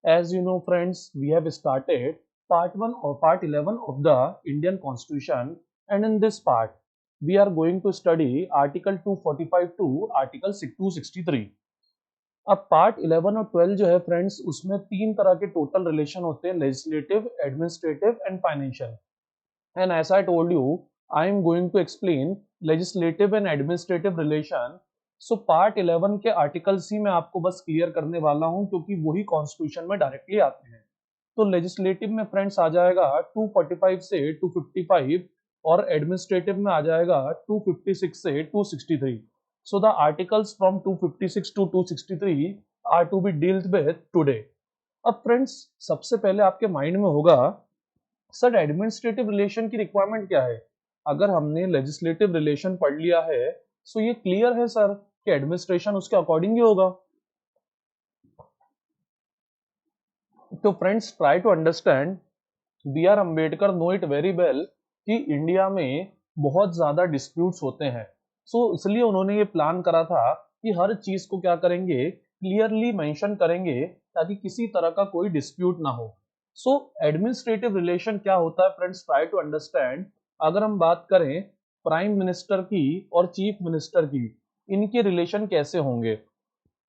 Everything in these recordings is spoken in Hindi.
As you know, friends, we have started part 1 or part 11 of the Indian Constitution, and in this part, we are going to study Article 245 to Article 263. अब पार्ट 11 और 12 जो है फ्रेंड्स, उसमें तीन तरह के टोटल रिलेशन होते हैं: legislative, administrative and financial. And as I told you, I am going to explain legislative and administrative relation. So part 11 के आर्टिकल्स ही मैं आपको बस क्लियर करने वाला हूं, क्योंकि वही कॉन्स्टिट्यूशन में डायरेक्टली आते हैं. तो लेजिस्लेटिव में फ्रेंड्स आ जाएगा 245 से 255 और एडमिनिस्ट्रेटिव में आ जाएगा 256 से 263. So the articles from 256 to 263 are to be dealt with today. अब फ्रेंड्स, सबसे पहले आपके माइंड में होगा, सर एडमिनिस्ट्रेटिव रिलेशन की रिक्वायरमेंट क्या है? अगर हमने लेजिस्लेटिव रिलेशन पढ़ लिया है, सो ये क्लियर है सर कि एडमिनिस्ट्रेशन उसके अकॉर्डिंग ही होगा. तो friends, try to understand. B R Ambedkar know it very well कि इंडिया में बहुत ज्यादा डिस्प्यूट्स होते हैं. इसलिए उन्होंने ये प्लान करा था कि हर चीज को क्या करेंगे, क्लियरली मेंशन करेंगे, ताकि किसी तरह का कोई डिस्प्यूट ना हो. एडमिनिस्ट्रेटिव रिलेशन क्या होता है फ्रेंड्स? Try to understand. अगर हम बात करें प्राइम मिनिस्टर की और चीफ मिनिस्टर की, इनके रिलेशन कैसे होंगे?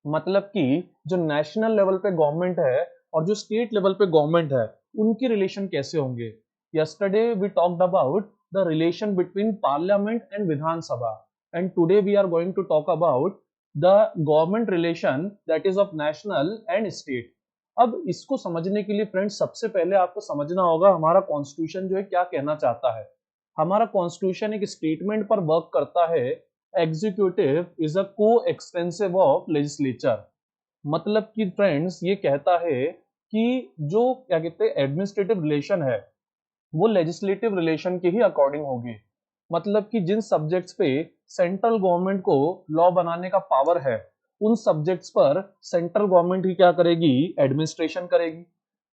मतलब कि जो नेशनल लेवल पे गवर्नमेंट है और जो स्टेट लेवल पे गवर्नमेंट है, उनकी रिलेशन कैसे होंगे? Yesterday we talked about the relation between parliament and Vidhan Sabha, and today we are going to talk about the government relation that is of national and state. अब इसको समझने के लिए फ्रेंड्स, सबसे पहले आपको समझना होगा हमारा कॉन्स्टिट्यूशन जो है क्या कहना चाहता है. हमारा कॉन्स्टिट्यूशन एक स्टेटमेंट पर वर्क करता है: एग्जीक्यूटिव इज अ को एक्सटेंसिव ऑफ लेजिस्लेचर. मतलब कि फ्रेंड्स, ये कहता है कि जो क्या कहते हैं एडमिनिस्ट्रेटिव रिलेशन है, वो लेजिस्लेटिव रिलेशन के ही अकॉर्डिंग होगी. मतलब कि जिन सब्जेक्ट्स पे सेंट्रल गवर्नमेंट को लॉ बनाने का पावर है, उन सब्जेक्ट्स पर सेंट्रल गवर्नमेंट ही क्या करेगी, एडमिनिस्ट्रेशन करेगी.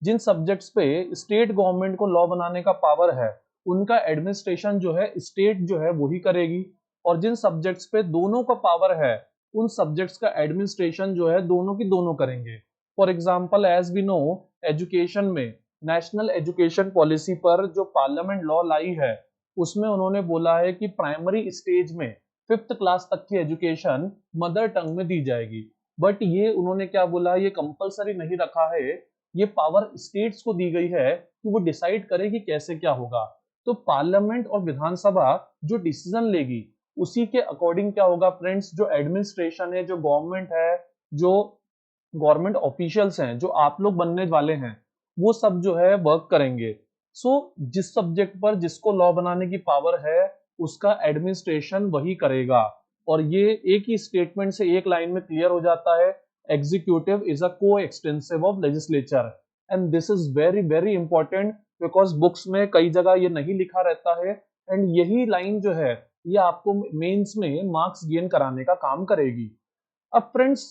जिन सब्जेक्ट्स पे स्टेट गवर्नमेंट को लॉ बनाने का पावर है, उनका एडमिनिस्ट्रेशन जो है स्टेट जो है वही करेगी. और जिन सब्जेक्ट्स पे दोनों का पावर है, उन सब्जेक्ट्स का एडमिनिस्ट्रेशन जो है दोनों की दोनों करेंगे. For example, as we know, education में नेशनल एजुकेशन पॉलिसी पर जो पार्लियामेंट लॉ लाई है, उसमें उन्होंने बोला है कि प्राइमरी स्टेज में 5th क्लास तक की एजुकेशन मदर टंग में दी जाएगी. बट ये उन्होंने क्या बोला, ये कंपलसरी नहीं रखा है, ये पावर स्टेट्स को दी गई है कि वो डिसाइड करे कि कैसे क्या होगा. तो पार्लियामेंट और विधानसभा जो डिसीजन लेगी, उसी के अकॉर्डिंग क्या होगा फ्रेंड्स, जो एडमिनिस्ट्रेशन है, जो गवर्नमेंट है, जो गवर्नमेंट ऑफिशियल्स हैं, जो आप लोग बनने वाले हैं, वो सब जो है वर्क करेंगे. जिस सब्जेक्ट पर जिसको लॉ बनाने की पावर है, उसका एडमिनिस्ट्रेशन वही करेगा. और ये एक ही स्टेटमेंट से एक लाइन में क्लियर हो जाता है: एग्जीक्यूटिव इज अ को extensive of legislature. And this is very very important, because books में कई जगह ये नहीं लिखा रहता है. एंड यही लाइन जो है, ये आपको मेंस में मार्क्स गेन कराने का काम करेगी. अब फ्रेंड्स,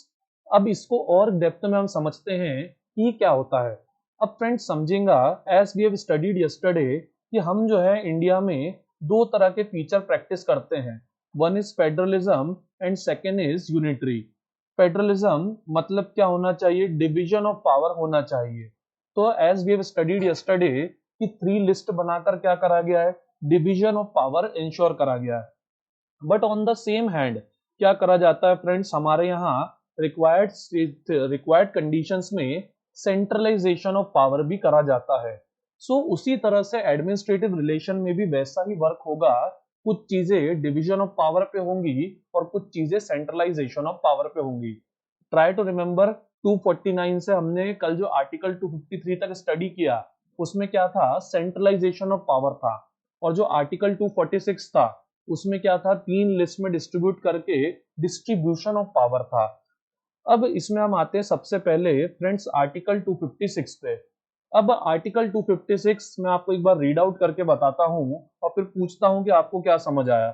अब इसको और डेप्थ में हम समझते हैं कि क्या होता है. अब फ्रेंड्स समझेंगा, as we have studied yesterday, कि हम जो है इंडिया में दो तरह के फीचर प्रैक्टिस करते हैं. One is federalism and second is unitary. Federalism मतलब क्या होना चाहिए, डिवीजन ऑफ पावर होना चाहिए. तो as we have studied yesterday कि 3 लिस्ट बनाकर क्या करा गया है, डिवीजन ऑफ पावर इंश्योर करा गया है. But on the same hand क्या करा जाता है फ्रेंड्स, हमारे यहाँ रिक्वायर्ड कंडीशंस में सेंट्रलाइजेशन ऑफ पावर भी करा जाता है. उसी तरह से एडमिनिस्ट्रेटिव रिलेशन में भी वैसा ही वर्क होगा. कुछ चीजें डिवीजन ऑफ पावर पे होंगी और कुछ चीजें सेंट्रलाइजेशन ऑफ पावर पे होंगी. ट्राई टू रिमेम्बर, 249 से हमने कल जो आर्टिकल 253 तक स्टडी किया, उसमें क्या था, सेंट्रलाइजेशन ऑफ पावर था. और जो आर्टिकल 246 था, उसमें क्या था, 3 लिस्ट में डिस्ट्रीब्यूट करके डिस्ट्रीब्यूशन ऑफ पावर था. अब इसमें हम आते हैं सबसे पहले फ्रेंड्स आर्टिकल 256 पे. अब आर्टिकल 256 मैं आपको एक बार रीड आउट करके बताता हूं और फिर पूछता हूं कि आपको क्या समझ आया.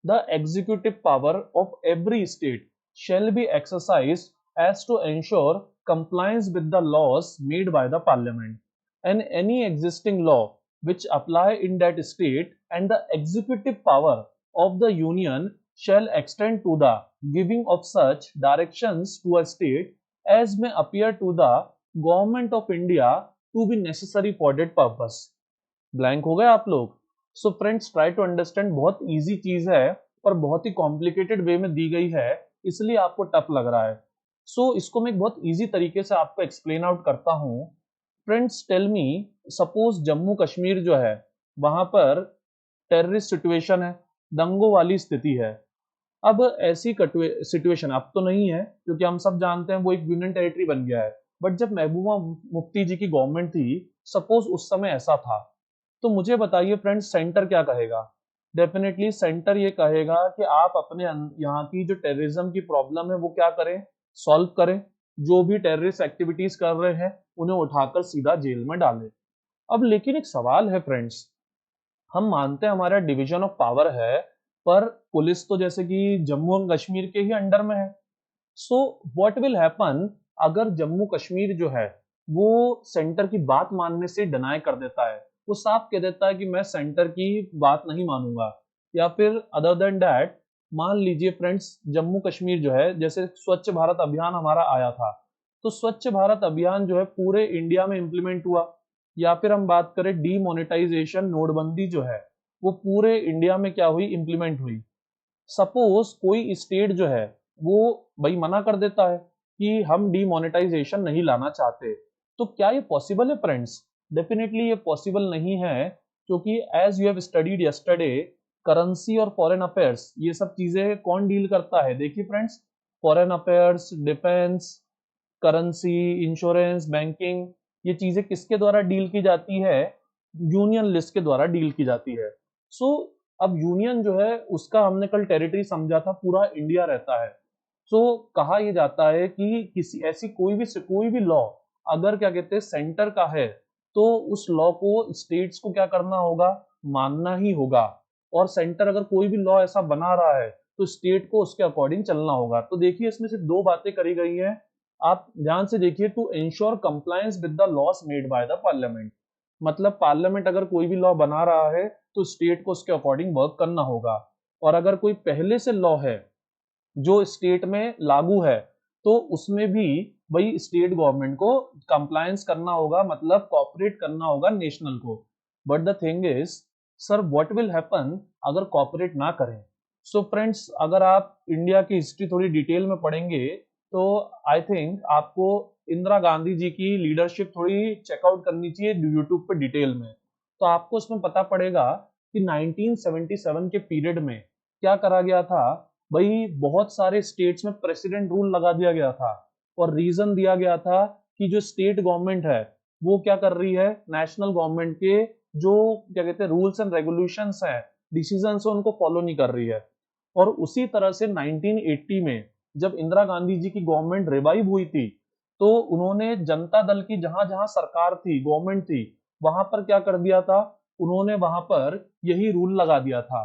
The executive power of every state shall be exercised as to ensure compliance with the laws made by the parliament, and any existing law which apply in that state, and the executive power of the union shall extend to the giving of such directions to a state as may appear to the government of India to be necessary for that purpose. Blank हो गए आप लोग। So friends try to understand, बहुत इजी चीज है पर बहुत ही कॉम्प्लिकेटेड वे में दी गई है, इसलिए आपको टफ लग रहा है। सो इसको मैं एक बहुत इजी तरीके से आपको एक्सप्लेन आउट करता हूँ। Friends tell me, suppose Jammu Kashmir जो है वहां पर टेररिस्ट सिचुएशन है, दंगों वाली स्थिति है। अब ऐसी सिचुएशन अब तो नहीं है क्योंकि हम सब जानते हैं वो एक यूनियन टेरिटरी बन गया है, बट जब महबूबा मुफ्ती जी की गवर्नमेंट थी, सपोज उस समय ऐसा था, तो मुझे बताइए फ्रेंड्स सेंटर क्या कहेगा? डेफिनेटली सेंटर ये कहेगा कि आप अपने यहाँ की जो टेररिज्म की प्रॉब्लम है वो क्या करें, सॉल्व करें, जो भी टेररिस्ट एक्टिविटीज कर रहे हैं उन्हें उठाकर सीधा जेल में डालें। अब लेकिन एक सवाल है फ्रेंड्स, हम मानते हैं हमारा डिवीजन ऑफ पावर है, पर पुलिस तो जैसे कि जम्मू एंड कश्मीर के ही अंडर में है। सो व्हाट विल हैपन अगर जम्मू कश्मीर जो है वो सेंटर की बात मानने से डिनाई कर देता है, वो साफ कह देता है कि मैं सेंटर की बात नहीं मानूंगा, या फिर अदर देन दैट, मान लीजिए फ्रेंड्स जम्मू कश्मीर जो है, जैसे स्वच्छ भारत अभियान हमारा आया था, तो स्वच्छ भारत अभियान जो है पूरे इंडिया में इंप्लीमेंट हुआ, या फिर हम बात करें डीमोनेटाइजेशन, नोटबंदी जो है वो पूरे इंडिया में क्या हुई, इंप्लीमेंट हुई। सपोज कोई स्टेट जो है वो भाई मना कर देता है कि हम डीमोनेटाइजेशन नहीं लाना चाहते, तो क्या ये पॉसिबल है फ्रेंड्स? डेफिनेटली ये पॉसिबल नहीं है, क्योंकि as you have studied yesterday, currency और फॉरेन अफेयर्स ये सब चीजें कौन डील करता है? देखिए फ्रेंड्स, foreign affairs, defence, currency, insurance, banking, ये चीजें किसके द्वारा डील की जाती है? यूनियन लिस्ट के द्वारा डील की जाती है। सो अब यूनियन जो है उसका हमने कल टेरिटरी समझा था, पूरा इंडिया रहता है। सो कहा यह जाता है कि किसी ऐसी कोई भी लॉ अगर क्या कहते हैं सेंटर का है, तो उस लॉ को स्टेट्स को क्या करना होगा, मानना ही होगा। और सेंटर अगर कोई भी लॉ ऐसा बना रहा है तो स्टेट को उसके अकॉर्डिंग चलना होगा। तो देखिए इसमें से दो बातें करी गई हैं, आप ध्यान से देखिए, to ensure compliance with the laws made by the parliament. मतलब पार्लियामेंट अगर कोई भी लॉ बना रहा है तो स्टेट को उसके अकॉर्डिंग वर्क करना होगा। और अगर कोई पहले से लॉ है जो स्टेट में लागू है, तो उसमें भी वही स्टेट गवर्नमेंट को कंप्लायंस करना होगा, मतलब कॉपरेट करना होगा नेशनल को। But the thing is sir, what will happen अगर कॉपरेट ना करें? सो फ्रेंड्स अगर आप इंडिया की हिस्ट्री थोड़ी डिटेल में पढ़ेंगे तो आई थिंक आपको इंदिरा गांधी जी की लीडरशिप थोड़ी चेकआउट करनी चाहिए यूट्यूब पे डिटेल में। तो आपको उसमें पता पड़ेगा कि 1977 के पीरियड में क्या करा गया था। भाई बहुत सारे स्टेट्स में प्रेसिडेंट रूल लगा दिया गया था, और रीजन दिया गया था कि जो स्टेट गवर्नमेंट है वो क्या कर रही है, नेशनल गवर्नमेंट के जो क्या कहते हैं रूल्स एंड रेगुलेशंस हैं, डिसीजंस है, उनको फॉलो नहीं कर रही है। और उसी तरह से 1980 में जब इंदिरा गांधी जी की गवर्नमेंट रिवाइव हुई थी, तो उन्होंने जनता दल की जहां जहां सरकार थी, गवर्नमेंट थी, वहां पर क्या कर दिया था, उन्होंने वहां पर यही रूल लगा दिया था,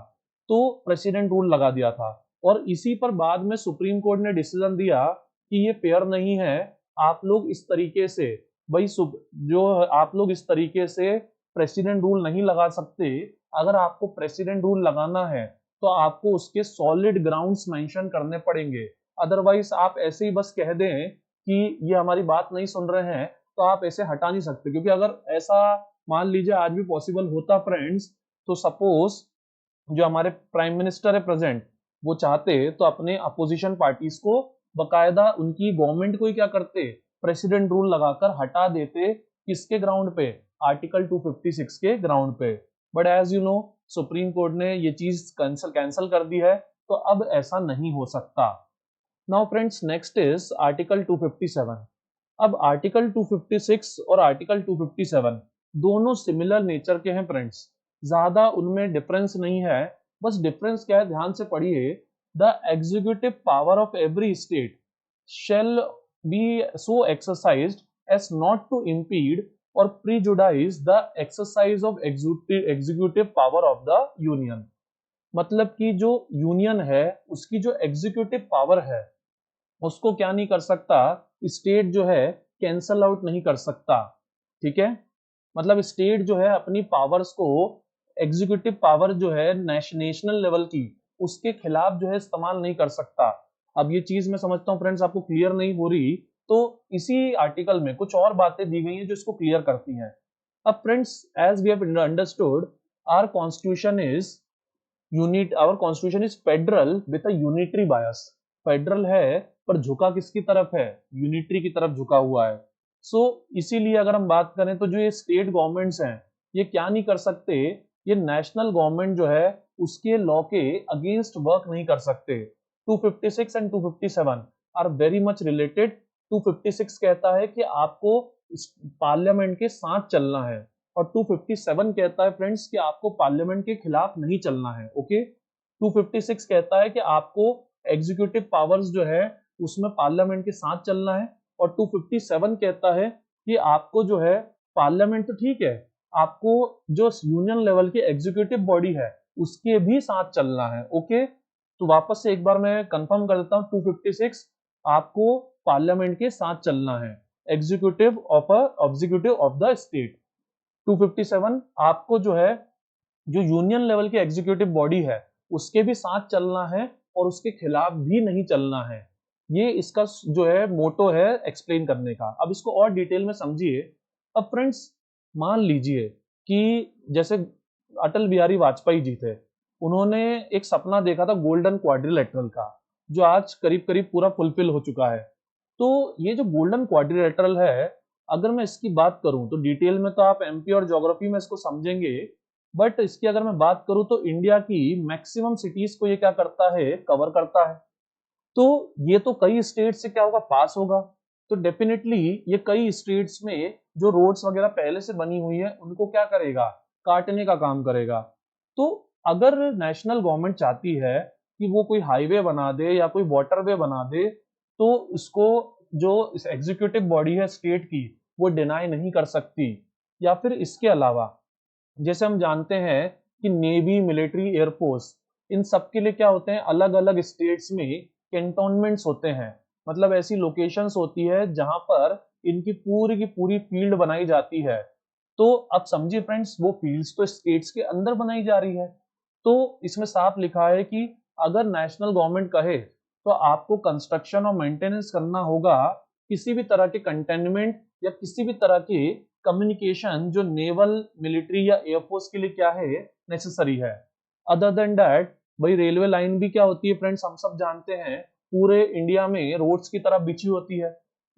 तो प्रेसिडेंट रूल लगा दिया था। और इसी पर बाद में सुप्रीम कोर्ट ने डिसीजन दिया कि ये फेयर नहीं है, आप लोग इस तरीके से, भाई जो आप लोग इस तरीके से प्रेसिडेंट रूल नहीं लगा सकते। अगर आपको प्रेसिडेंट रूल लगाना है तो आपको उसके सॉलिड ग्राउंड्स मेंशन करने पड़ेंगे। अदरवाइज आप ऐसे ही बस कह दें कि ये हमारी बात नहीं सुन रहे हैं, तो आप ऐसे हटा नहीं सकते। क्योंकि अगर ऐसा मान लीजिए आज भी पॉसिबल होता फ्रेंड्स, तो सपोज जो हमारे प्राइम मिनिस्टर है प्रेजेंट, वो चाहते तो अपने अपोजिशन पार्टीज को बकायदा उनकी गवर्नमेंट को ही क्या करते, प्रेसिडेंट रूल लगाकर हटा देते। किसके ग्राउंड पे? आर्टिकल 256 के ग्राउंड पे। But as you know supreme court ने ये चीज कैंसल कर दी है, तो अब ऐसा नहीं हो सकता। Now friends next is article 257। अब आर्टिकल 256 और आर्टिकल 257 दोनों सिमिलर नेचर के हैं फ्रेंड्स, ज्यादा उनमें डिफरेंस नहीं है। बस डिफरेंस क्या है, ध्यान से पढ़िए। The executive power of every state shall be so exercised as not to impede और prejudice the exercise of executive power of the union. मतलब कि जो यूनियन है उसकी जो एग्जीक्यूटिव पावर है उसको क्या नहीं कर सकता, स्टेट जो है कैंसल आउट नहीं कर सकता। ठीक है, मतलब स्टेट जो है अपनी पावर्स को, एग्जीक्यूटिव पावर जो है नेशनल लेवल की, उसके खिलाफ जो है इस्तेमाल नहीं कर सकता। अब ये चीज मैं समझता हूँ फ्रेंड्स आपको क्लियर नहीं हो रही, तो इसी आर्टिकल में कुछ और बातें दी गई हैं जो इसको क्लियर करती हैं। अब friends, as we have understood, our constitution is our constitution is federal with a unitary bias. Federal है पर झुका किसकी तरफ है? यूनिटरी की तरफ झुका हुआ है। इसीलिए अगर हम बात करें तो जो ये स्टेट गवर्नमेंट्स हैं, ये क्या नहीं कर सकते, ये नेशनल गवर्नमेंट जो है उसके लॉ के अगेंस्ट वर्क नहीं कर सकते। 256 and 257 are very much related. 256 कहता है कि आपको पार्लियामेंट के साथ चलना है, और 257 कहता है फ्रेंड्स कि आपको पार्लियामेंट के खिलाफ नहीं चलना है। ओके, 256 कहता है कि आपको एग्जीक्यूटिव पावर्स जो है उसमें पार्लियामेंट के साथ चलना है, और 257 कहता है कि आपको जो है पार्लियामेंट तो ठीक है, आपको जो यूनियन लेवल की एग्जीक्यूटिव बॉडी है उसके भी साथ चलना है। ओके, तो वापस से एक बार मैं कंफर्म कर देता हूं, 256 आपको पार्लियामेंट के साथ चलना है, एग्जीक्यूटिव ऑफ द स्टेट। 257 आपको जो है जो यूनियन लेवल की एग्जीक्यूटिव बॉडी है उसके भी साथ चलना है और उसके खिलाफ भी नहीं चलना है। ये इसका जो है मोटो है एक्सप्लेन करने का। अब इसको और डिटेल में समझिए। अब फ्रेंड्स, मान लीजिए कि जैसे अटल बिहारी वाजपेयी जी थे, उन्होंने एक सपना देखा था गोल्डन क्वाड्रिलेटरल का, जो आज करीब करीब पूरा फुलफिल हो चुका है। तो ये जो गोल्डन क्वाड्रिलेटरल है, अगर मैं इसकी बात करूं तो डिटेल में तो आप एमपी और ज्योग्राफी में इसको समझेंगे, बट इसकी अगर मैं बात करूं तो इंडिया की मैक्सिमम सिटीज को ये क्या करता है, कवर करता है। तो ये तो कई स्टेट से क्या होगा, पास होगा। तो डेफिनेटली ये कई स्टेट्स में जो रोड्स वगैरह पहले से बनी हुई है उनको क्या करेगा, काटने का काम करेगा। तो अगर नेशनल गवर्नमेंट चाहती है कि वो कोई हाईवे बना दे या कोई वाटरवे बना दे, तो इसको जो एग्जीक्यूटिव बॉडी है स्टेट की वो डिनाई नहीं कर सकती। या फिर इसके अलावा जैसे हम जानते हैं कि नेवी, मिलिट्री, एयरफोर्स, इन सब के लिए क्या होते हैं, अलग अलग स्टेट्स में कैंटोनमेंट्स होते हैं। मतलब ऐसी लोकेशंस होती है जहां पर इनकी पूरी की पूरी फील्ड बनाई जाती है। तो अब समझिए फ्रेंड्स, वो फील्ड्स तो स्टेट्स के अंदर बनाई जा रही है। तो इसमें साफ लिखा है कि अगर नेशनल गवर्नमेंट कहे तो आपको कंस्ट्रक्शन और मेंटेनेंस करना होगा किसी भी तरह के कंटेनमेंट या किसी भी तरह के कम्युनिकेशन जो नेवल, मिलिट्री या एयरफोर्स के लिए क्या है, नेसेसरी है। अदर देन दैट, भाई रेलवे लाइन भी क्या होती है फ्रेंड्स, हम सब जानते हैं पूरे इंडिया में रोड्स की तरह बिछी होती है।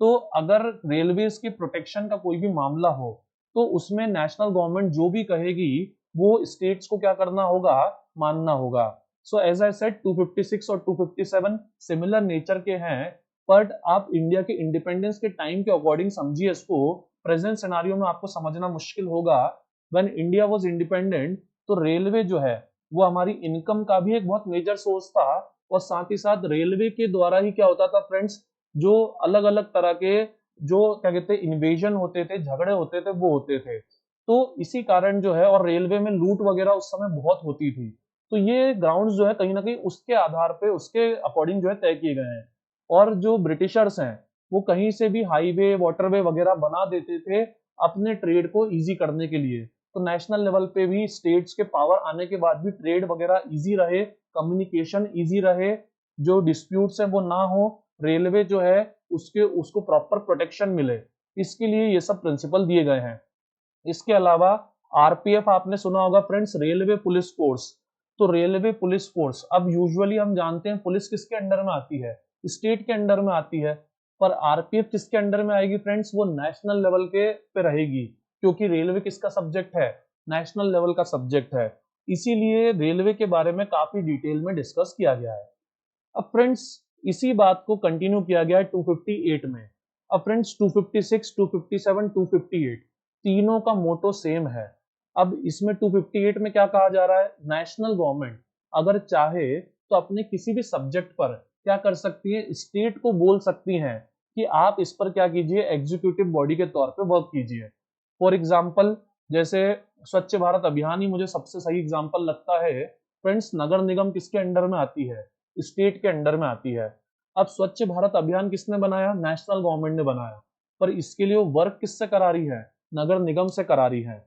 तो अगर रेलवेज की प्रोटेक्शन का कोई भी मामला हो तो उसमें नेशनल गवर्नमेंट जो भी कहेगी वो स्टेट्स को क्या करना होगा, मानना होगा। सो एज आई सेड, 256 और 257 सिमिलर नेचर के हैं, बट आप इंडिया के इंडिपेंडेंस के टाइम के अकॉर्डिंग समझिए इसको। प्रेजेंट सिनारियो में आपको समझना मुश्किल होगा। व्हेन इंडिया वाज इंडिपेंडेंट, तो रेलवे जो है वो हमारी इनकम का भी एक बहुत मेजर सोर्स था, और साथ ही साथ रेलवे के द्वारा ही क्या होता था फ्रेंड्स, जो अलग अलग तरह के जो क्या कहते हैं इन्वेजन होते थे, झगड़े होते थे, वो होते थे। तो इसी कारण जो है, और रेलवे में लूट वगैरह उस समय बहुत होती थी। तो ये ग्राउंड्स जो है कहीं ना कहीं उसके आधार पे, उसके अकॉर्डिंग जो है तय किए गए हैं। और जो ब्रिटिशर्स हैं वो कहीं से भी हाईवे, वाटरवे वगैरह बना देते थे अपने ट्रेड को इजी करने के लिए। तो नेशनल लेवल पे भी स्टेट्स के पावर आने के बाद भी ट्रेड वगैरह इजी रहे, कम्युनिकेशन इजी रहे, जो डिस्प्यूट्स है वो ना हो, रेलवे जो है उसको प्रॉपर प्रोटेक्शन मिले, इसके लिए ये सब प्रिंसिपल दिए गए हैं। इसके अलावा आरपीएफ आपने सुना होगा फ्रेंड्स, रेलवे पुलिस फोर्स। तो रेलवे पुलिस फोर्स, अब यूजुअली हम जानते हैं पुलिस किसके अंडर में आती है, स्टेट के अंडर में आती है। पर आरपीएफ किसके अंडर में आएगी फ्रेंड्स, वो नेशनल लेवल के पे रहेगी, क्योंकि रेलवे किसका सब्जेक्ट है, नेशनल लेवल का सब्जेक्ट है। इसीलिए रेलवे के बारे में काफी डिटेल में डिस्कस किया गया है। अब फ्रेंड्स, इसी बात को कंटिन्यू किया गया है 258 में। अब फ्रेंड्स, 256, 257, 258 तीनों का मोटो सेम है। अब इसमें 258 में क्या कहा जा रहा है, नेशनल गवर्नमेंट अगर चाहे तो अपने किसी भी सब्जेक्ट पर क्या कर सकती है, स्टेट को बोल सकती हैं कि आप इस पर क्या कीजिए, एग्जीक्यूटिव बॉडी के तौर पे वर्क कीजिए। फॉर एग्जाम्पल, जैसे स्वच्छ भारत अभियान ही मुझे सबसे सही एग्जाम्पल लगता है। फ्रेंड्स, नगर निगम किसके अंडर में आती है, स्टेट के अंडर में आती है। अब स्वच्छ भारत अभियान किसने बनाया, नेशनल गवर्नमेंट ने बनाया, पर इसके लिए वो वर्क किससे करा रही है, नगर निगम से करा रही है।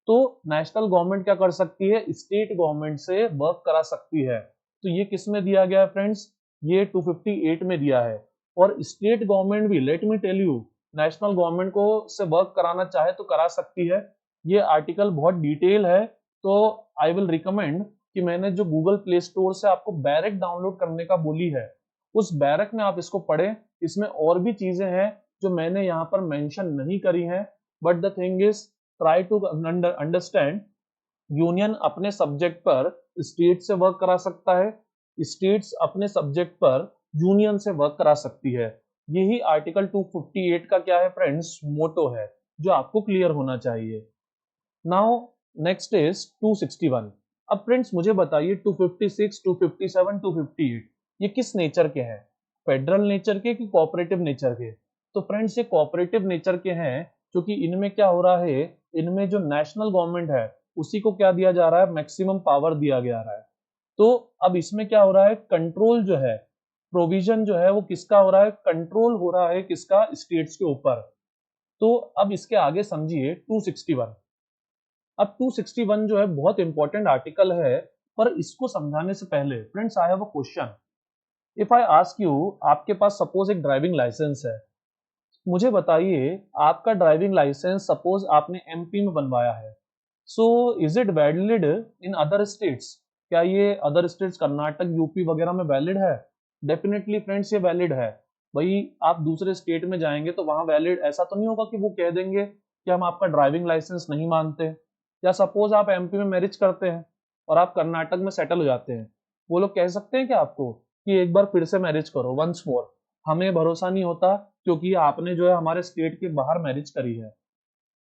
तो नेशनल गवर्नमेंट क्या कर सकती है, स्टेट गवर्नमेंट से वर्क करा सकती है। तो ये किस में दिया गया है फ्रेंड्स, ये 258 में दिया है। और स्टेट गवर्नमेंट भी, let me tell you, national government को से वर्क कराना चाहे तो करा सकती है। ये आर्टिकल बहुत डिटेल है, तो आई विल रिकमेंड कि मैंने जो गूगल प्ले स्टोर से आपको बैरक डाउनलोड करने का बोली है, उस बैरक में आप इसको पढ़ें। इसमें और भी चीजें हैं जो मैंने यहाँ पर मेंशन नहीं करी हैं, but the thing is try to understand. Union अपने सब्जेक्ट पर स्टेट से वर्क करा सकता है, स्टेट्स अपने सब्जेक्ट पर यूनियन से वर्क करा सकती है। यही आर्टिकल 258 का क्या है फ्रेंड्स, मोटो है, जो आपको क्लियर होना चाहिए। Now next is 261। अब फ्रेंड्स मुझे बताइए 256, 257, 258 ये किस नेचर के हैं, फेडरल नेचर के कि कोऑपरेटिव नेचर के? तो फ्रेंड्स ये कोऑपरेटिव नेचर के हैं, क्योंकि इनमें क्या हो रहा है, इनमें जो नेशनल गवर्नमेंट है उसी को क्या दिया जा रहा है, मैक्सिमम पावर दिया जा रहा है। तो अब इसमें क्या हो रहा है, कंट्रोल जो है, प्रोविजन जो है वो किसका हो रहा है, कंट्रोल हो रहा है किसका, स्टेट्स के ऊपर। तो अब इसके आगे समझिए 261। अब 261 जो है बहुत इंपॉर्टेंट आर्टिकल है, पर इसको समझाने से पहले friends I have a question. If I ask you, आपके पास सपोज एक ड्राइविंग लाइसेंस है, मुझे बताइए आपका ड्राइविंग लाइसेंस सपोज आपने एमपी में बनवाया है, so is it valid in other states? क्या ये अदर स्टेट्स कर्नाटक यूपी वगैरह में वैलिड है? डेफिनेटली फ्रेंड्स ये वैलिड है। भाई आप दूसरे स्टेट में जाएंगे तो वहां वैलिड, ऐसा तो नहीं होगा कि वो कह देंगे कि हम आपका ड्राइविंग लाइसेंस नहीं मानते। या सपोज आप एमपी में मैरिज करते हैं और आप कर्नाटक में सेटल हो जाते हैं, वो लोग कह सकते हैं कि आपको कि एक बार फिर से मैरिज करो वंस मोर? हमें भरोसा नहीं होता, क्योंकि आपने जो है हमारे स्टेट के बाहर मैरिज करी है।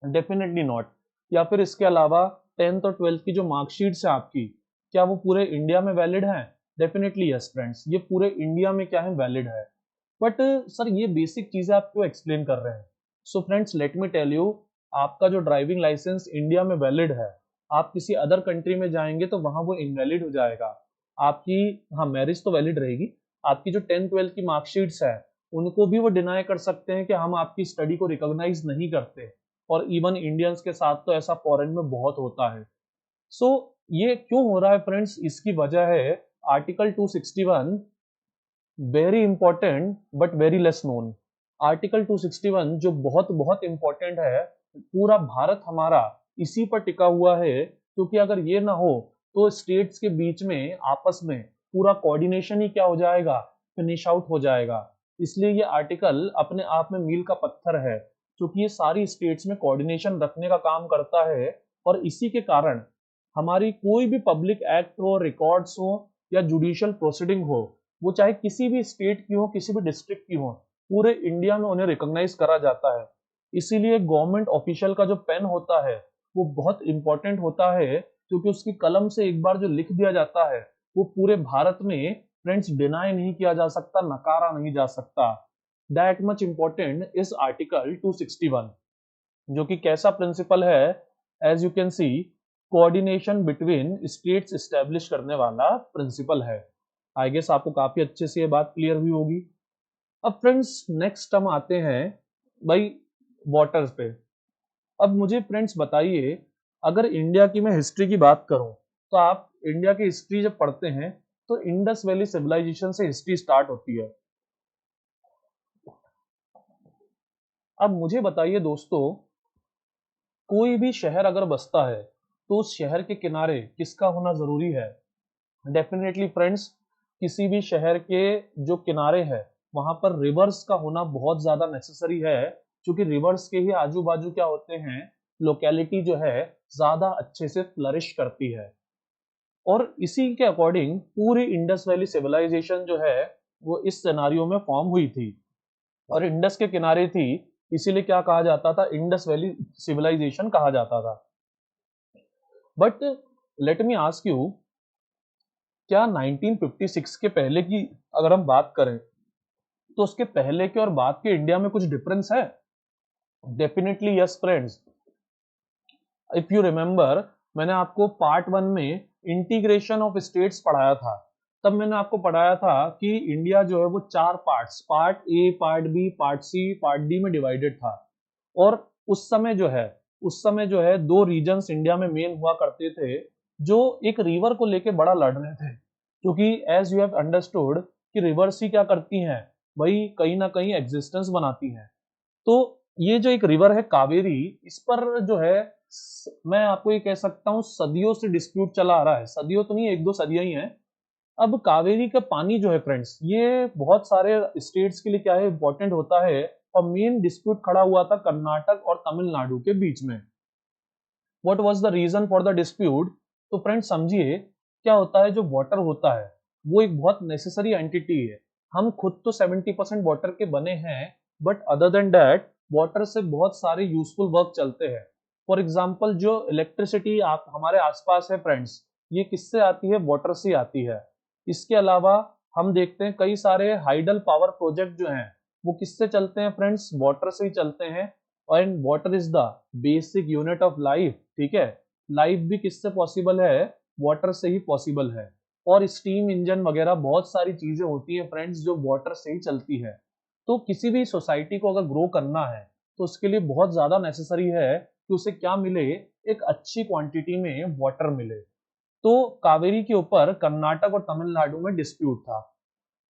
Definitely not. या फिर इसके अलावा 10th और 12th की जो मार्कशीट्स है आपकी, क्या वो पूरे इंडिया में वैलिड है? डेफिनेटली यस फ्रेंड्स, ये पूरे इंडिया में क्या है, वैलिड है। बट सर ये बेसिक चीजें आप क्यों एक्सप्लेन कर रहे हैं? So friends let me tell you, आपका जो ड्राइविंग लाइसेंस इंडिया में वैलिड है, आप किसी अदर कंट्री में जाएंगे तो वहां वो इनवैलिड हो जाएगा। आपकी, हाँ मैरिज तो वैलिड रहेगी, आपकी जो 10th-12th की मार्कशीट्स है उनको भी वो डिनाई कर सकते हैं कि हम आपकी स्टडी को रिकॉग्नाइज नहीं करते। और इवन इंडियंस के साथ तो ऐसा फॉरेन में बहुत होता है। सो ये क्यों हो रहा है फ्रेंड्स, इसकी वजह है article 261, very important but very less known. Article 261 जो बहुत बहुत इंपॉर्टेंट है, पूरा भारत हमारा इसी पर टिका हुआ है, क्योंकि अगर ये ना हो तो स्टेट्स के बीच में आपस में पूरा कोऑर्डिनेशन ही क्या हो जाएगा, फिनिश आउट हो जाएगा। इसलिए ये आर्टिकल अपने आप में मील का पत्थर है, क्योंकि ये सारी स्टेट्स में कोऑर्डिनेशन रखने का काम करता है। और इसी के कारण हमारी कोई भी पब्लिक एक्ट हो, रिकॉर्ड्स हो या जुडिशियल प्रोसीडिंग हो, वो चाहे किसी भी स्टेट की हो, किसी भी डिस्ट्रिक्ट की हो, पूरे इंडिया में उन्हें रिकॉग्नाइज करा जाता है। इसीलिए गवर्नमेंट ऑफिशियल का जो पेन होता है वो बहुत इंपॉर्टेंट होता है, क्योंकि उसकी कलम से एक बार जो लिख दिया जाता है वो पूरे भारत में फ्रेंड्स डिनाई नहीं किया जा सकता, नकारा नहीं जा सकता। That much important is article 261, जो कि कैसा प्रिंसिपल है, as you can see, coordination between states establish करने वाला प्रिंसिपल है। आई गेस आपको काफी अच्छे से ये बात क्लियर हुई होगी। अब फ्रेंड्स नेक्स्ट हम आते हैं भाई वाटर्स पे। अब मुझे फ्रेंड्स बताइए, अगर इंडिया की मैं हिस्ट्री की बात करूं, तो आप इंडिया की हिस्ट्री जब पढ़ते हैं तो इंडस वैली सिविलाइजेशन से हिस्ट्री स्टार्ट होती है। अब मुझे बताइए दोस्तों, कोई भी शहर अगर बसता है तो उस शहर के किनारे किसका होना जरूरी है? डेफिनेटली फ्रेंड्स, किसी भी शहर के जो किनारे है वहां पर रिवर्स का होना बहुत ज्यादा नेसेसरी है, क्योंकि रिवर्स के ही आजू बाजू क्या होते हैं, लोकेलिटी जो है ज्यादा अच्छे से फ्लरिश करती है। और इसी के अकॉर्डिंग पूरी इंडस वैली सिविलाइजेशन जो है वो इस सिनेरियो में फॉर्म हुई थी, और इंडस के किनारे थी, इसीलिए क्या कहा जाता था, इंडस वैली सिविलाइजेशन कहा जाता था। But let me ask you, क्या 1956 के पहले की अगर हम बात करें तो उसके पहले के और बाद के इंडिया में कुछ डिफरेंस है? Definitely yes friends. If you remember, मैंने आपको पार्ट 1 में इंटीग्रेशन ऑफ स्टेट्स पढ़ाया था। तब मैंने आपको पढ़ाया था कि इंडिया जो है वो 4 parts, part A, part B, part C, part D में डिवाइडेड था। और उस समय जो है 2 रीजन्स इंडिया में मेन हुआ करते थे, जो एक रिवर को लेके बड़ा लड़ रहे थे, क्योंकि एज यू हैव अंडरस्टूड कि रिवर्स ही क्या करती हैं, भाई कहीं ना कहीं एग्जिस्टेंस बनाती हैं। तो ये जो एक रिवर है कावेरी, इस पर जो है मैं आपको ये कह सकता हूँ सदियों से डिस्प्यूट चला आ रहा है, सदियों तो नहीं, एक दो सदियां ही हैं। अब कावेरी का पानी जो है फ्रेंड्स, ये बहुत सारे स्टेट्स के लिए क्या है इंपॉर्टेंट होता है, और मेन डिस्प्यूट खड़ा हुआ था कर्नाटक और तमिलनाडु के बीच में। What was the reason for the dispute? तो फ्रेंड्स समझिए, क्या होता है, जो वाटर होता है वो एक बहुत नेसेसरी एंटिटी है। हम खुद तो 70% वाटर के बने हैं, but other than that water से बहुत सारे यूजफुल वर्क चलते हैं। फॉर एग्जाम्पल जो इलेक्ट्रिसिटी आप हमारे आसपास है फ्रेंड्स, ये किससे आती है? वाटर से आती है। इसके अलावा हम देखते हैं कई सारे हाइडल पावर प्रोजेक्ट जो हैं वो किससे चलते हैं फ्रेंड्स? वाटर से ही चलते हैं। And water is the basic unit of life, ठीक है। लाइफ भी किससे पॉसिबल है? वाटर से ही पॉसिबल है। और स्टीम इंजन वगैरह बहुत सारी चीजें होती हैं फ्रेंड्स जो वाटर से ही चलती है। तो किसी भी सोसाइटी को अगर ग्रो करना है तो उसके लिए बहुत ज्यादा नेसेसरी है कि उसे क्या मिले? एक अच्छी क्वांटिटी में वाटर मिले। तो कावेरी के ऊपर कर्नाटक और तमिलनाडु में डिस्प्यूट था।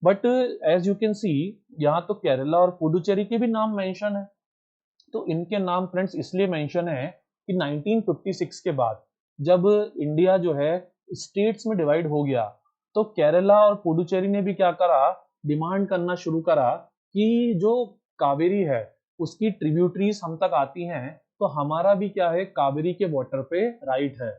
But as you can see, यहाँ तो केरला और पुडुचेरी के भी नाम मेंशन है। तो इनके नाम फ्रेंड्स इसलिए मेंशन है कि 1956 के बाद जब इंडिया जो है स्टेट्स में डिवाइड हो गया, तो केरला और पुडुचेरी ने भी क्या करा? डिमांड करना शुरू करा कि जो कावेरी है उसकी ट्रिब्यूटरीज हम तक आती हैं, तो हमारा भी क्या है, कावेरी के वाटर पे राइट है।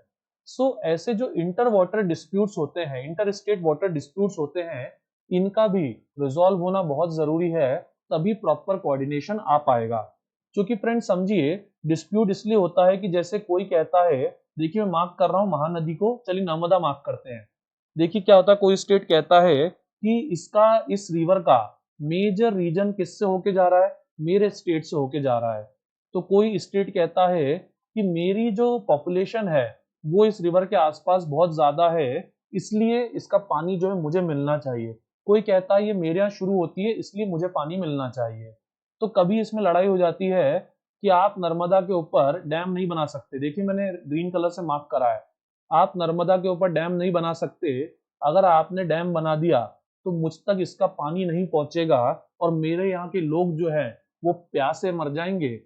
सो ऐसे जो इंटर वाटर डिस्प्यूट्स होते हैं, इंटर स्टेट वाटर डिस्प्यूट्स होते हैं, इनका भी रिजॉल्व होना बहुत जरूरी है, तभी प्रॉपर कोऑर्डिनेशन आ पाएगा। क्योंकि फ्रेंड्स समझिए, डिस्प्यूट इसलिए होता है कि जैसे कोई कहता है, देखिए मैं मार्क कर रहा हूँ महानदी को, चलिए नर्मदा मार्क करते हैं। देखिए क्या होता है, कोई स्टेट कहता है कि इसका, इस रिवर का मेजर रीजन किससे होके जा रहा है? मेरे स्टेट से होके जा रहा है। तो कोई स्टेट कहता है कि मेरी जो पॉपुलेशन है वो इस रिवर के आसपास बहुत ज्यादा है, इसलिए इसका पानी जो है मुझे मिलना चाहिए। कोई कहता है ये मेरे यहाँ शुरू होती है इसलिए मुझे पानी मिलना चाहिए। तो कभी इसमें लड़ाई हो जाती है कि आप नर्मदा के ऊपर डैम नहीं बना सकते। देखिए मैंने ग्रीन कलर से मार्क करा है, आप नर्मदा के ऊपर डैम नहीं बना सकते। अगर आपने डैम बना दिया तो मुझ तक इसका पानी नहीं पहुंचेगा, और मेरे यहाँ के लोग जो है वो प्यासे मर जाएंगे।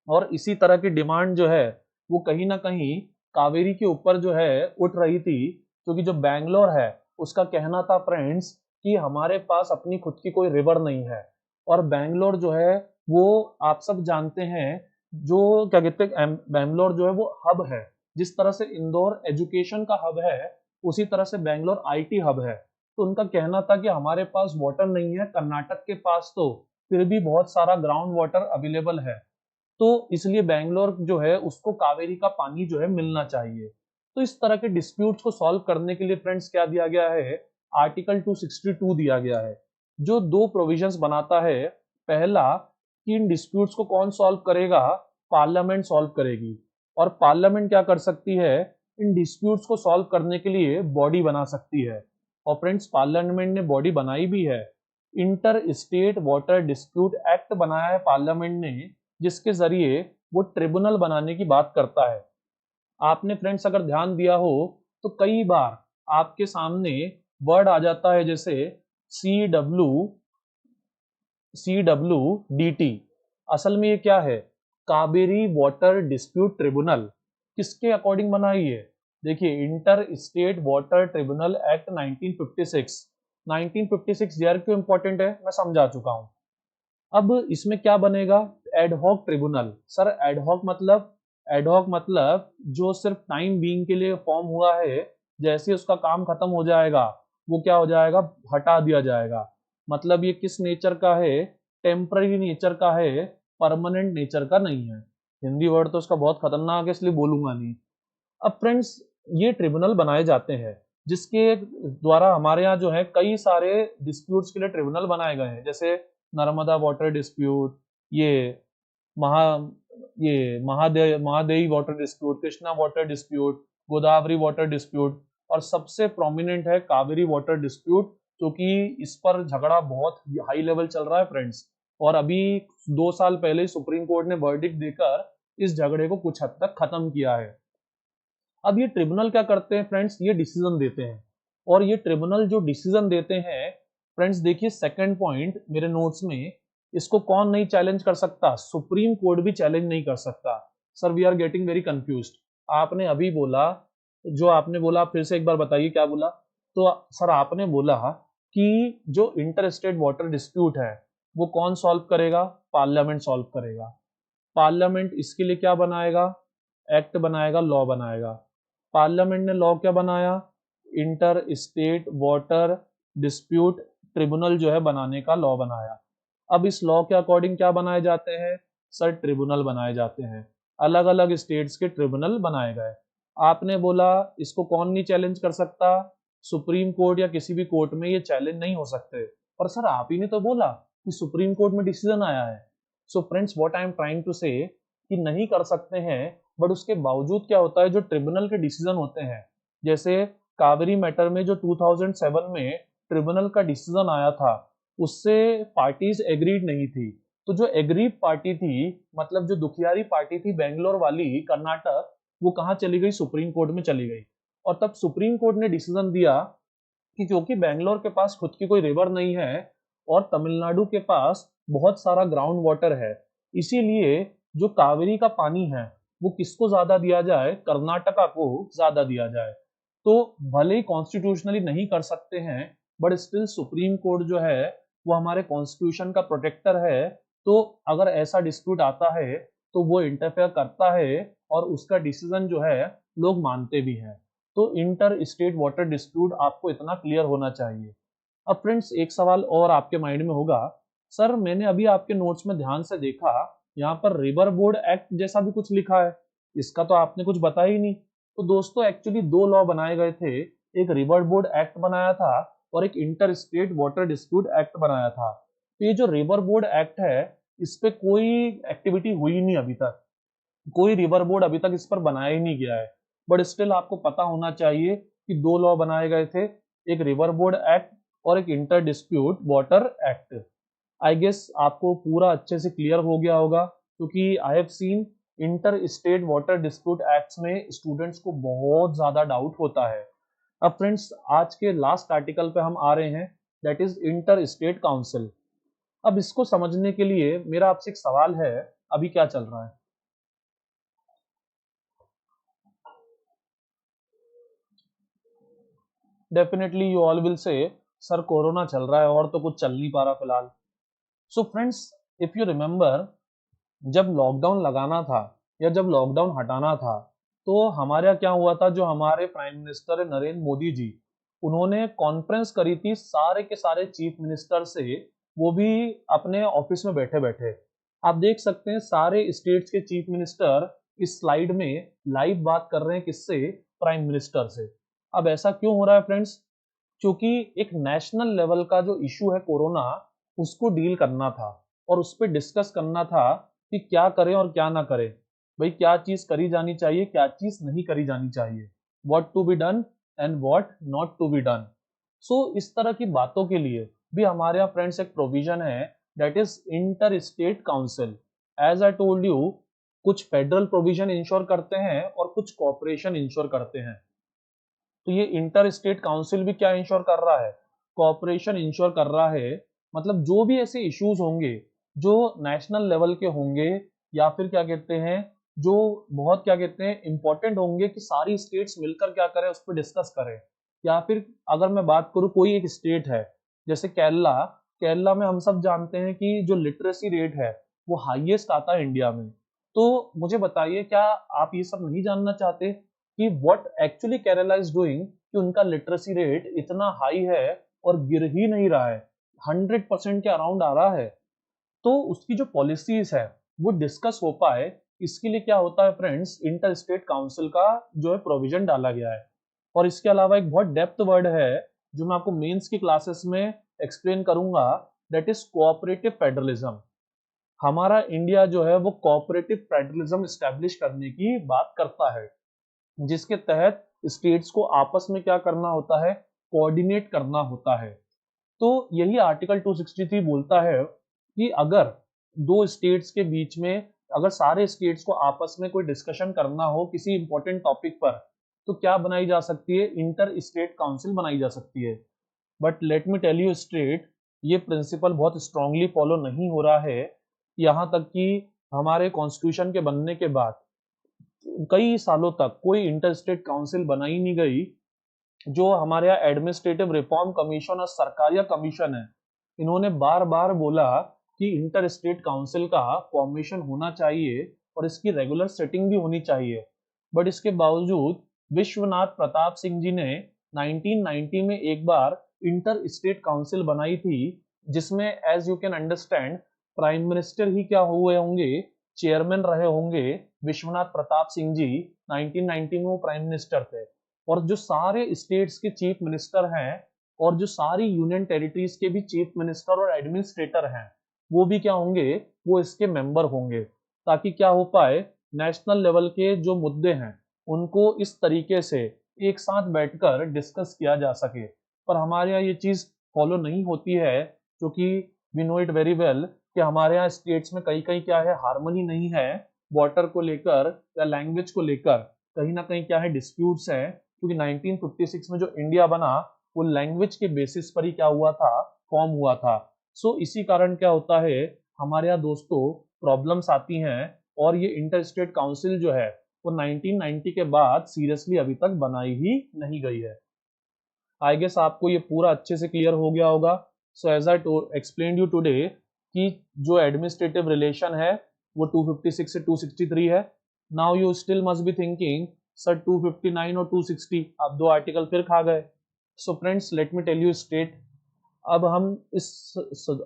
और इसी तरह की डिमांड जो है वो कहीं ना कहीं कावेरी के ऊपर जो है उठ रही थी। क्योंकि जो बैंगलोर है उसका कहना था फ्रेंड्स कि हमारे पास अपनी खुद की कोई रिवर नहीं है। और बैंगलोर जो है वो, आप सब जानते हैं, जो क्या कहते हैं, बैंगलोर जो है वो हब है। जिस तरह से इंदौर एजुकेशन का हब है, उसी तरह से बैंगलोर आईटी हब है। तो उनका कहना था कि हमारे पास वाटर नहीं है, कर्नाटक के पास तो फिर भी बहुत सारा ग्राउंड वाटर अवेलेबल है। तो इसलिए बैंगलोर जो है उसको कावेरी का पानी जो है मिलना चाहिए। तो इस तरह के डिस्प्यूट्स को सॉल्व करने के लिए फ्रेंड्स क्या दिया गया है? आर्टिकल 262 दिया गया है, जो दो प्रोविजंस बनाता है। पहला, कि इन डिस्प्यूट्स को कौन सॉल्व करेगा? पार्लियामेंट सॉल्व करेगी। और पार्लियामेंट क्या कर सकती है? इन डिस्प्यूट्स को सॉल्व करने के लिए बॉडी बना सकती है। और फ्रेंड्स पार्लियामेंट ने बॉडी बनाई भी है, inter state water dispute act बनाया है पार्लियामेंट ने, जिसके जरिए वो ट्रिब्यूनल बनाने की बात करता है। आपने फ्रेंड्स अगर ध्यान दिया हो तो कई बार आपके सामने वर्ड आ जाता है जैसे CWDT। असल में ये क्या है? Kaveri water dispute tribunal. किसके अकॉर्डिंग बना है? देखिए, inter state water tribunal act 1956। 1956 year क्यों इंपॉर्टेंट है मैं समझा चुका हूं। अब इसमें क्या बनेगा? Ad hoc tribunal. सर एडहॉक मतलब? एडहॉक मतलब जो सिर्फ टाइम बीइंग के लिए फॉर्म हुआ है, जैसे उसका काम खत्म हो जाएगा वो क्या हो जाएगा? हटा दिया जाएगा। मतलब ये किस नेचर का है? टेम्पररी नेचर का है, परमानेंट नेचर का नहीं है। हिंदी वर्ड तो उसका बहुत खतरनाक है इसलिए बोलूंगा नहीं। अब फ्रेंड्स ये ट्रिब्यूनल बनाए जाते हैं, जिसके द्वारा हमारे यहाँ जो है कई सारे डिस्प्यूट्स के लिए ट्रिब्यूनल बनाए गए हैं, जैसे नर्मदा वाटर डिस्प्यूट, ये महा ये Mahadevi water dispute, Krishna water dispute, Godavari water dispute, और सबसे प्रोमिनेंट है कावेरी वाटर डिस्प्यूट, क्योंकि इस पर झगड़ा बहुत हाई लेवल चल रहा है फ्रेंड्स। और अभी 2 साल पहले सुप्रीम कोर्ट ने वर्डिक्ट देकर इस झगड़े को कुछ हद तक खत्म किया है। अब ये ट्रिब्यूनल क्या करते हैं फ्रेंड्स? ये डिसीजन देते हैं। और ये ट्रिब्यूनल जो डिसीजन देते हैं, फ्रेंड्स देखिए सेकंड पॉइंट मेरे नोट्स में, इसको कौन नहीं चैलेंज कर सकता? सुप्रीम कोर्ट भी चैलेंज नहीं कर सकता। Sir we are getting very confused. आपने अभी बोला, जो आपने बोला आप फिर से एक बार बताइए क्या बोला? तो सर आपने बोला कि जो इंटर स्टेट वाटर डिस्प्यूट है वो कौन सॉल्व करेगा? पार्लियामेंट सॉल्व करेगा। पार्लियामेंट इसके लिए क्या बनाएगा? एक्ट बनाएगा, लॉ बनाएगा। पार्लियामेंट ने लॉ क्या बनाया? Inter state water dispute tribunal जो है बनाने का लॉ बनाया। अब इस लॉ के अकॉर्डिंग क्या बनाए जाते हैं? सर ट्रिब्यूनल बनाए जाते हैं, अलग अलग स्टेट्स के ट्रिब्यूनल बनाए गए। आपने बोला इसको कौन नहीं चैलेंज कर सकता? सुप्रीम कोर्ट या किसी भी कोर्ट में ये चैलेंज नहीं हो सकते। पर सर आप ही ने तो बोला कि सुप्रीम कोर्ट में डिसीजन आया है। So friends what I am trying to say कि नहीं कर सकते हैं, बट उसके बावजूद क्या होता है, जो ट्रिब्यूनल के डिसीजन होते हैं, जैसे कावेरी मैटर में जो 2007 में ट्रिब्यूनल का डिसीजन आया था, उससे पार्टीज एग्रीड नहीं थी। तो जो एग्रीड पार्टी थी, मतलब जो दुखियारी पार्टी थी बेंगलोर वाली, कर्नाटक, वो कहाँ चली गई? सुप्रीम कोर्ट में चली गई। और तब सुप्रीम कोर्ट ने डिसीजन दिया कि क्योंकि बेंगलोर के पास खुद की कोई रिवर नहीं है और तमिलनाडु के पास बहुत सारा ग्राउंड वाटर है, इसीलिए जो कावेरी का पानी है वो किसको ज्यादा दिया जाए? कर्नाटका को ज्यादा दिया जाए। तो भले ही कॉन्स्टिट्यूशनली नहीं कर सकते हैं, बट स्टिल सुप्रीम कोर्ट जो है वो हमारे कॉन्स्टिट्यूशन का प्रोटेक्टर है। तो अगर ऐसा डिस्प्यूट आता है तो वो इंटरफेयर करता है और उसका डिसीजन जो है लोग मानते भी हैं। तो इंटर स्टेट वाटर डिस्प्यूट आपको इतना क्लियर होना चाहिए। अब फ्रेंड्स एक सवाल और आपके माइंड में होगा, सर मैंने अभी आपके नोट्स में ध्यान से देखा, यहाँ पर रिवर बोर्ड एक्ट जैसा भी कुछ लिखा है, इसका तो आपने कुछ बताया ही नहीं। तो दोस्तों एक्चुअली दो लॉ बनाए गए थे, एक रिवर बोर्ड एक्ट बनाया था और एक inter state water dispute act बनाया था। तो ये जो रिवर बोर्ड एक्ट है, इस पे कोई एक्टिविटी हुई नहीं अभी तक, कोई रिवर बोर्ड अभी तक इस पर बनाया ही नहीं गया है। बट स्टिल आपको पता होना चाहिए कि दो लॉ बनाए गए थे, एक रिवर बोर्ड एक्ट और एक inter dispute water act. I guess आपको पूरा अच्छे से क्लियर हो गया होगा, क्योंकि I have seen inter state water dispute acts में स्टूडेंट्स को बहुत ज्यादा डाउट होता है। अब फ्रेंड्स आज के लास्ट आर्टिकल पे हम आ रहे हैं, that is inter state council. अब इसको समझने के लिए मेरा आपसे एक सवाल है, अभी क्या चल रहा है? Definitely you all will say sir corona चल रहा है और तो कुछ चल नहीं पा रहा फिलहाल। So friends if you remember, जब लॉकडाउन लगाना था या जब लॉकडाउन हटाना था, तो हमारे यहाँ क्या हुआ था, जो हमारे प्राइम मिनिस्टर है नरेंद्र मोदी जी, उन्होंने कॉन्फ्रेंस करी थी सारे के सारे चीफ मिनिस्टर से, वो भी अपने ऑफिस में बैठे बैठे। आप देख सकते हैं सारे स्टेट्स के चीफ मिनिस्टर इस स्लाइड में लाइव बात कर रहे हैं, किससे? प्राइम मिनिस्टर से। अब ऐसा क्यों हो रहा है फ्रेंड्स? क्योंकि एक नेशनल लेवल का जो इशू है कोरोना, उसको डील करना था और उस पर डिस्कस करना था कि क्या करें और क्या ना करें, भाई क्या चीज करी जानी चाहिए, क्या चीज नहीं करी जानी चाहिए, what to be done and what not to be done. So इस तरह की बातों के लिए भी हमारे यहाँ फ्रेंड्स एक प्रोविजन है, that is inter state council. As I told you, कुछ फेडरल प्रोविजन इंश्योर करते हैं और कुछ कॉपरेशन इंश्योर करते हैं। तो ये इंटर स्टेट काउंसिल भी क्या इंश्योर कर रहा है? कॉपरेशन इंश्योर कर रहा है। मतलब जो भी ऐसे इश्यूज होंगे जो नेशनल लेवल के होंगे, या फिर क्या कहते हैं, जो बहुत क्या कहते हैं इंपॉर्टेंट होंगे, कि सारी स्टेट्स मिलकर क्या करें उस पर डिस्कस करें। या फिर अगर मैं बात करूं कोई एक स्टेट है, जैसे केरला, केरला में हम सब जानते हैं कि जो लिटरेसी रेट है वो हाईएस्ट आता है इंडिया में। तो मुझे बताइए, क्या आप ये सब नहीं जानना चाहते कि what actually Kerala is doing, कि उनका लिटरेसी रेट इतना हाई है और गिर ही नहीं रहा है, 100% के अराउंड आ रहा है। तो उसकी जो पॉलिसीज है वो डिस्कस हो पाए, इसके लिए क्या होता है फ्रेंड्स, इंटर स्टेट काउंसिल का जो है प्रोविजन डाला गया है। और इसके अलावा एक बहुत डेप्थ वर्ड है जो मैं आपको मेंस की क्लासेस में एक्सप्लेन करूंगा, दैट इज कोऑपरेटिव फेडरलिज्म। हमारा इंडिया जो है वो कोऑपरेटिव फेडरलिज्म स्टैब्लिश करने की बात करता है, जिसके तहत स्टेट्स को आपस में क्या करना होता है, कोऑर्डिनेट करना होता है। तो यही आर्टिकल 263 बोलता है कि अगर दो स्टेट्स के बीच में, अगर सारे स्टेट्स को आपस में कोई डिस्कशन करना हो किसी इंपॉर्टेंट टॉपिक पर, तो क्या बनाई जा सकती है, इंटर स्टेट काउंसिल बनाई जा सकती है। But let me tell you straight, ये प्रिंसिपल बहुत स्ट्रांगली फॉलो नहीं हो रहा है। यहाँ तक कि हमारे कॉन्स्टिट्यूशन के बनने के बाद कई सालों तक कोई इंटर स्टेट काउंसिल बनाई नहीं गई। जो हमारे यहाँ एडमिनिस्ट्रेटिव रिफॉर्म कमीशन और सरकारिया कमीशन है, इन्होंने बार बार बोला कि इंटर स्टेट काउंसिल का फॉर्मेशन होना चाहिए और इसकी रेगुलर सेटिंग भी होनी चाहिए। बट इसके बावजूद विश्वनाथ प्रताप सिंह जी ने 1990 में एक बार इंटर स्टेट काउंसिल बनाई थी, जिसमें as you can understand prime minister ही क्या हुए होंगे, चेयरमैन रहे होंगे विश्वनाथ प्रताप सिंह जी। 1990 में वो प्राइम मिनिस्टर थे, और जो सारे स्टेट्स के चीफ मिनिस्टर हैं और जो सारी यूनियन टेरिटरीज के भी चीफ मिनिस्टर और एडमिनिस्ट्रेटर हैं, वो भी क्या होंगे, वो इसके मेंबर होंगे, ताकि क्या हो पाए, नेशनल लेवल के जो मुद्दे हैं उनको इस तरीके से एक साथ बैठकर डिस्कस किया जा सके। पर हमारे यहाँ ये चीज फॉलो नहीं होती है, क्योंकि we know it very well कि हमारे यहाँ स्टेट्स में कहीं कहीं क्या है, हार्मनी नहीं है वाटर को लेकर या लैंग्वेज को लेकर, कहीं ना कहीं क्या है, डिस्प्यूट्स हैं। क्योंकि 1956 में जो इंडिया बना वो लैंग्वेज के बेसिस पर ही क्या हुआ था, फॉर्म हुआ था। सो इसी कारण क्या होता है, हमारे यहाँ दोस्तों प्रॉब्लम्स आती हैं, और ये इंटर स्टेट काउंसिल जो है वो 1990 के बाद सीरियसली अभी तक बनाई ही नहीं गई है। आई गेस आपको ये पूरा अच्छे से क्लियर हो गया होगा। So as I explain you today कि जो एडमिनिस्ट्रेटिव रिलेशन है वो 256 से 263 है। Now you still must be thinking sir 259 और 260 आप दो आर्टिकल फिर खा गए। So friends let me tell you straight, अब हम इस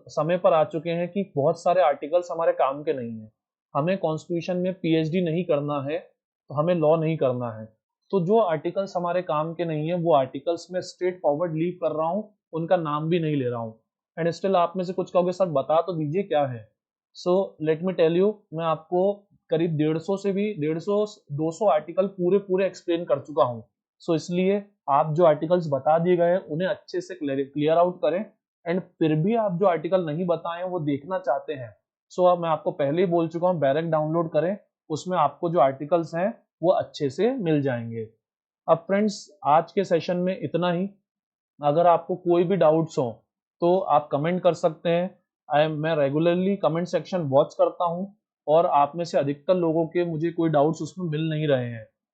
समय पर आ चुके हैं कि बहुत सारे आर्टिकल्स हमारे काम के नहीं है। हमें कॉन्स्टिट्यूशन में पीएचडी नहीं करना है, तो हमें लॉ नहीं करना है। तो जो आर्टिकल्स हमारे काम के नहीं है वो आर्टिकल्स में स्ट्रेट फॉरवर्ड लीव कर रहा हूँ, उनका नाम भी नहीं ले रहा हूँ। एंड स्टिल आप में से कुछ कहोगे सर बता तो दीजिए क्या है। So let me tell you, मैं आपको करीब 150 से भी 150 200 आर्टिकल पूरे पूरे एक्सप्लेन कर चुका हूँ। सो इसलिए आप जो आर्टिकल्स बता दिए गए हैं उन्हें अच्छे से क्लियर आउट करें। एंड फिर भी आप जो आर्टिकल नहीं बताए वो देखना चाहते हैं, सो अब मैं आपको पहले ही बोल चुका हूँ बैरक डाउनलोड करें, उसमें आपको जो आर्टिकल्स हैं वो अच्छे से मिल जाएंगे। अब फ्रेंड्स आज के सेशन में इतना ही। अगर आपको कोई भी डाउट्स हो तो आप कमेंट कर सकते हैं। मैं रेगुलरली कमेंट सेक्शन वॉच करता हूँ, और आप में से अधिकतर लोगों के मुझे कोई डाउट्स उसमें मिल नहीं रहे हैं।